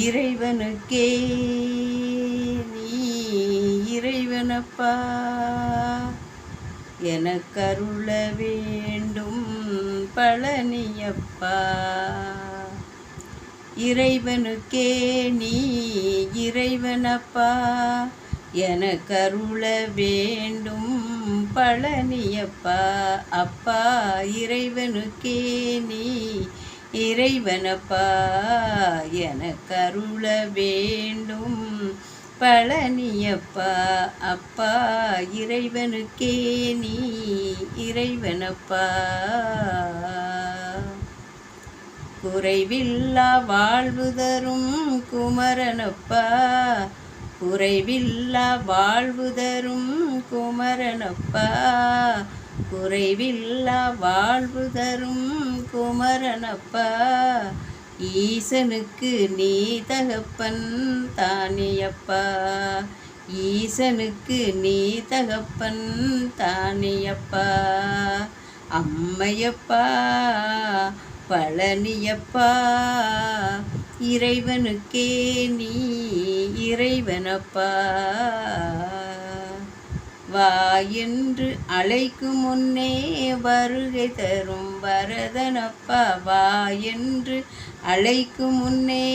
இறைவனுக்கே நீ இறைவனப்பா, எனக்கருள வேண்டும் பழனியப்பா. இறைவனுக்கே நீ இறைவனப்பா, எனக்கருள வேண்டும் பழனியப்பா. அப்பா இறைவனுக்கே நீ இறைவனப்பா, எனக்கருள வேண்டும் பழனியப்பா. அப்பா இறைவனுக்கே நீ இறைவனப்பா. குறைவில்லா வாழ்வு தரும் குமரனப்பா, குறைவில்லா வாழ்வு தரும் குமரனப்பா, குறைவில்லா வாழ்வு தரும் குமரனப்பா. ஈசனுக்கு நீ தகப்பன் தானியப்பா, ஈசனுக்கு நீ தகப்பன் தானியப்பா. அம்மையப்பா பழனியப்பா, இறைவனுக்கே நீ இறைவனப்பா. வா என்று அழைக்கும் முன்னே வருகை தரும் வரதனப்பா, வா என்று அழைக்கும் முன்னே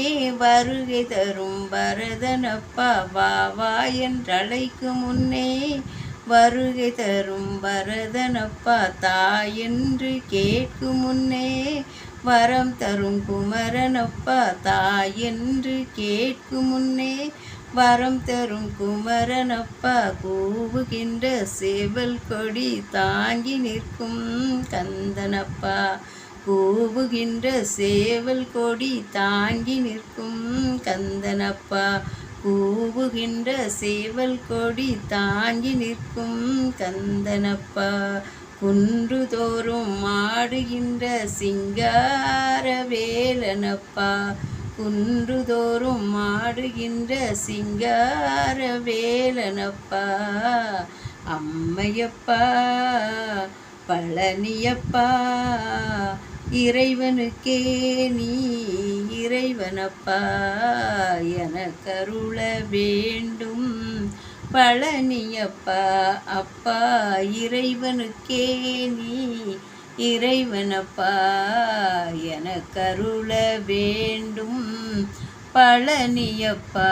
வருகை தரும் வரதனப்பா. வா வா என்று அழைக்கும் முன்னே வருகை தரும் வரதனப்பா. தாய் என்று கேட்கும் முன்னே வரம் தரும் குமரனப்பா, தாய் என்று கேட்கும் முன்னே வரம் தரும் குமரனப்பா. கூவுகின்ற சேவல் கொடி தாங்கி நிற்கும் கந்தனப்பா, கூவுகின்ற சேவல் கொடி தாங்கி நிற்கும் கந்தனப்பா. கூவுகின்ற சேவல் கொடி தாங்கி நிற்கும் கந்தனப்பா. குன்றுதோறும் ஆடுகின்ற சிங்கார வேலனப்பா, குன்றுதோறும் ஆடுகின்ற சிங்கார வேலனப்பா. அம்மையப்பா பழனியப்பா, இறைவனுக்கே நீ இறைவனப்பா, எனக்கருள வேண்டும் பழனியப்பா. அப்பா இறைவனுக்கே நீ இறைவனப்பா, எனக்கருள வேண்டும் பழனியப்பா.